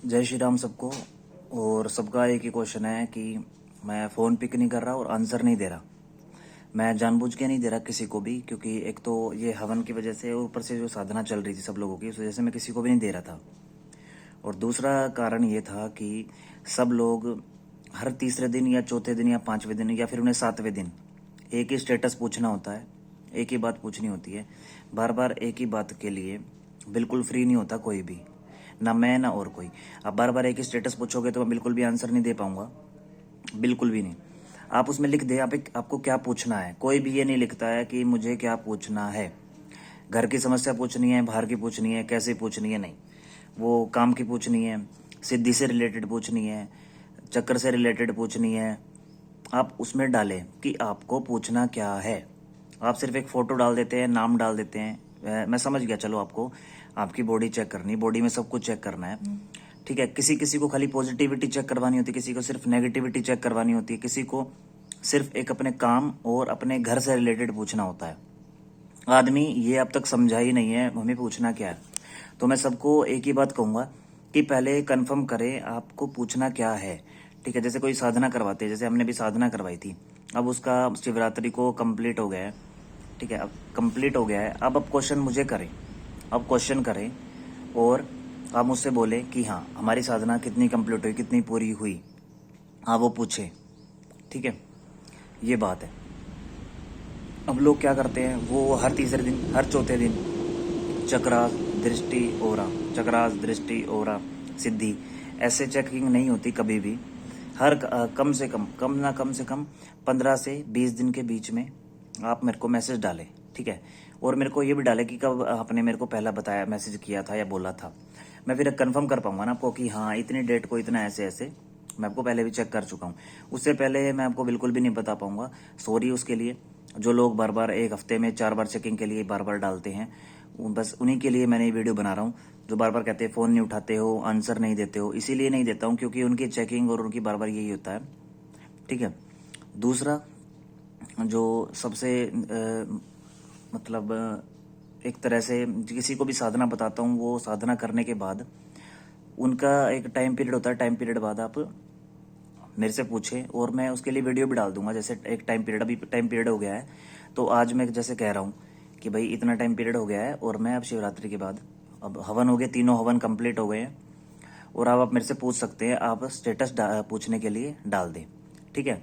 जय श्री राम सबको। और सबका एक ही क्वेश्चन है कि मैं फ़ोन पिक नहीं कर रहा और आंसर नहीं दे रहा। मैं जानबूझ के नहीं दे रहा किसी को भी, क्योंकि एक तो ये हवन की वजह से और ऊपर से जो साधना चल रही थी सब लोगों की, उस वजह से मैं किसी को भी नहीं दे रहा था। और दूसरा कारण ये था कि सब लोग हर तीसरे दिन या चौथे दिन या पाँचवें दिन या फिर उन्हें सातवें दिन एक ही स्टेटस पूछना होता है, एक ही बात पूछनी होती है। बार बार एक ही बात के लिए बिल्कुल फ्री नहीं होता कोई भी, ना मैं ना और कोई। आप बार बार एक ही स्टेटस पूछोगे तो मैं बिल्कुल भी आंसर नहीं दे पाऊंगा, बिल्कुल भी नहीं। आप उसमें लिख दे आपको क्या पूछना है। कोई भी ये नहीं लिखता है कि मुझे क्या पूछना है, घर की समस्या पूछनी है, बाहर की पूछनी है, कैसे पूछनी है, नहीं। वो काम की पूछनी है, सिद्धि से रिलेटेड पूछनी है, चक्कर से रिलेटेड पूछनी है। आप उसमें डालें कि आपको पूछना क्या है। आप सिर्फ एक फ़ोटो डाल देते हैं, नाम डाल देते हैं। मैं समझ गया, चलो आपको आपकी बॉडी चेक करनी, बॉडी में सब कुछ चेक करना है, ठीक है। किसी किसी को खाली पॉजिटिविटी चेक करवानी होती है, किसी को सिर्फ नेगेटिविटी चेक करवानी होती है, किसी को सिर्फ एक अपने काम और अपने घर से रिलेटेड पूछना होता है। आदमी ये अब तक समझा ही नहीं है हमें पूछना क्या है। तो मैं सबको एक ही बात कहूँगा कि पहले कंफर्म करें आपको पूछना क्या है, ठीक है। जैसे कोई साधना करवाते हैं, जैसे हमने भी साधना करवाई थी, अब उसका शिवरात्रि को कंप्लीट हो गया है, ठीक है। अब कंप्लीट हो गया है, अब क्वेश्चन मुझे करें, अब क्वेश्चन करें और आप मुझसे बोले कि हाँ हमारी साधना कितनी कंप्लीट हुई, कितनी पूरी हुई, हाँ वो पूछे, ठीक है। ये बात है। अब लोग क्या करते हैं, वो हर तीसरे दिन हर चौथे दिन चक्रास दृष्टि ओरा, चक्रास दृष्टि ओरा सिद्धि, ऐसे चेकिंग नहीं होती कभी भी। हर कम से कम ना कम से कम 15 से 20 दिन के बीच में आप मेरे को मैसेज डालें, ठीक है। और मेरे को ये भी डालें कि कब आपने मेरे को पहला बताया, मैसेज किया था या बोला था। मैं फिर कंफर्म कर पाऊंगा ना आपको कि हाँ इतनी डेट को इतना ऐसे ऐसे। मैं आपको पहले भी चेक कर चुका हूँ, उससे पहले मैं आपको बिल्कुल भी नहीं बता पाऊंगा। सॉरी उसके लिए। जो लोग बार बार एक हफ्ते में 4 बार चेकिंग के लिए बार बार डालते हैं, बस उन्हीं के लिए मैंने ये वीडियो बना रहा हूँ। जो बार बार कहते हैं फ़ोन नहीं उठाते हो, आंसर नहीं देते हो, इसीलिए नहीं देता हूँ क्योंकि उनकी चेकिंग और उनकी बार बार यही होता है, ठीक है। दूसरा जो सबसे मतलब एक तरह से किसी को भी साधना बताता हूँ, वो साधना करने के बाद उनका एक टाइम पीरियड होता है, टाइम पीरियड बाद आप मेरे से पूछे और मैं उसके लिए वीडियो भी डाल दूंगा। जैसे एक टाइम पीरियड, अभी टाइम पीरियड हो गया है, तो आज मैं जैसे कह रहा हूँ कि भाई इतना टाइम पीरियड हो गया है और मैं अब शिवरात्रि के बाद, अब हवन हो गए, तीनों हवन कंप्लीट हो गए हैं और अब आप मेरे से पूछ सकते हैं, आप स्टेटस पूछने के लिए डाल दें, ठीक है।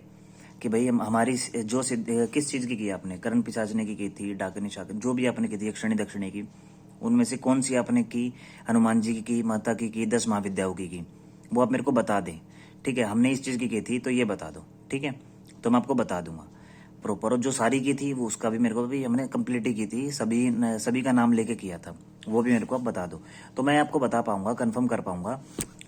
कि भाई हमारी जो किस चीज़ की आपने, करण पिशाचने की थी, डाकनी शाकनी जो भी आपने की थी, यक्षिणी दक्षिणी की, उनमें से कौन सी आपने की, हनुमान जी की, माता की 10 महाविद्याओं की, वो आप मेरे को बता दें, ठीक है। हमने इस चीज़ की थी तो ये बता दो, ठीक है। तो मैं आपको बता दूंगा प्रॉपर। और जो सारी की थी वो उसका भी मेरे को भी हमने कंप्लीट ही की थी, सभी का नाम लेके किया था, वो भी मेरे को आप बता दो। तो मैं आपको बता पाऊंगा, कंफर्म कर पाऊंगा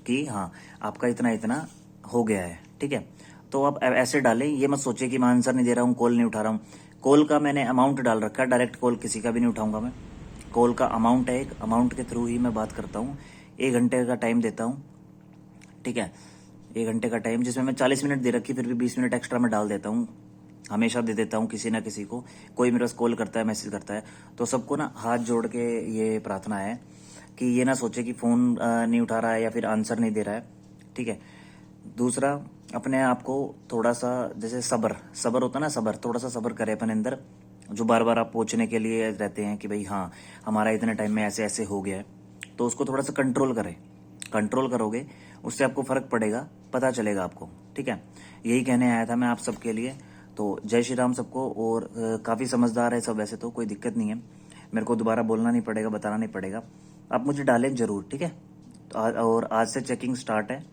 कि हाँ आपका इतना इतना हो गया है, ठीक है। तो आप ऐसे डालें, ये मत सोचिए कि मैं आंसर नहीं दे रहा हूँ, कॉल नहीं उठा रहा हूँ। कॉल का मैंने अमाउंट डाल रखा है, डायरेक्ट कॉल किसी का भी नहीं उठाऊंगा मैं। कॉल का अमाउंट है, एक अमाउंट के थ्रू ही मैं बात करता हूँ। 1 घंटे का टाइम देता हूँ, ठीक है। 1 घंटे का टाइम, जिसमें मैं 40 मिनट दे रखी, फिर भी 20 मिनट एक्स्ट्रा मैं डाल देता हूँ, हमेशा दे देता हूँ किसी ना किसी को। कोई मेरे पास कॉल करता है, मैसेज करता है, तो सबको ना हाथ जोड़ के ये प्रार्थना है कि ये ना सोचे कि फ़ोन नहीं उठा रहा है या फिर आंसर नहीं दे रहा है, ठीक है। दूसरा, अपने आप को थोड़ा सा, जैसे सब्र सब्र होता है ना, सब्र, थोड़ा सा सब्र करें अपने अंदर। जो बार बार आप पूछने के लिए रहते हैं कि भाई हाँ हमारा इतने टाइम में ऐसे ऐसे हो गया है, तो उसको थोड़ा सा कंट्रोल करें। कंट्रोल करोगे उससे आपको फ़र्क पड़ेगा, पता चलेगा आपको, ठीक है। यही कहने आया था मैं आप सबके लिए। तो जय श्री राम सबको। और काफ़ी समझदार है सब, वैसे तो कोई दिक्कत नहीं है, मेरे को दोबारा बोलना नहीं पड़ेगा, बताना नहीं पड़ेगा। आप मुझे डालें ज़रूर, ठीक है। तो और आज से चेकिंग स्टार्ट है,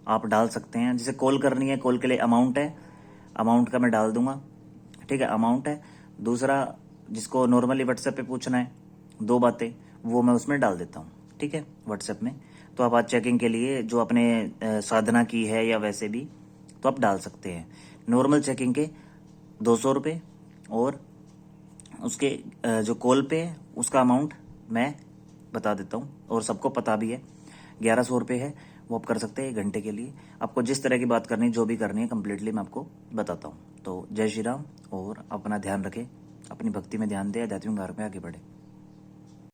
आप डाल सकते हैं। जैसे कॉल करनी है, कॉल के लिए अमाउंट है, अमाउंट का मैं डाल दूंगा, ठीक है, अमाउंट है। दूसरा, जिसको नॉर्मली व्हाट्सएप पे पूछना है 2 बातें, वो मैं उसमें डाल देता हूँ, ठीक है, व्हाट्सएप में। तो आप आज चेकिंग के लिए जो आपने साधना की है या वैसे भी, तो आप डाल सकते हैं। नॉर्मल चेकिंग के 200 रुपये और उसके जो कॉल पे उसका अमाउंट मैं बता देता हूँ, और सबको पता भी है 1100 रुपये है। वो आप कर सकते हैं 1 घंटे के लिए। आपको जिस तरह की बात करनी, जो भी करनी है, कम्प्लीटली मैं आपको बताता हूँ। तो जय श्री राम। और अपना ध्यान रखें, अपनी भक्ति में ध्यान दें, आध्यात्मिक मार्ग में आगे बढ़े।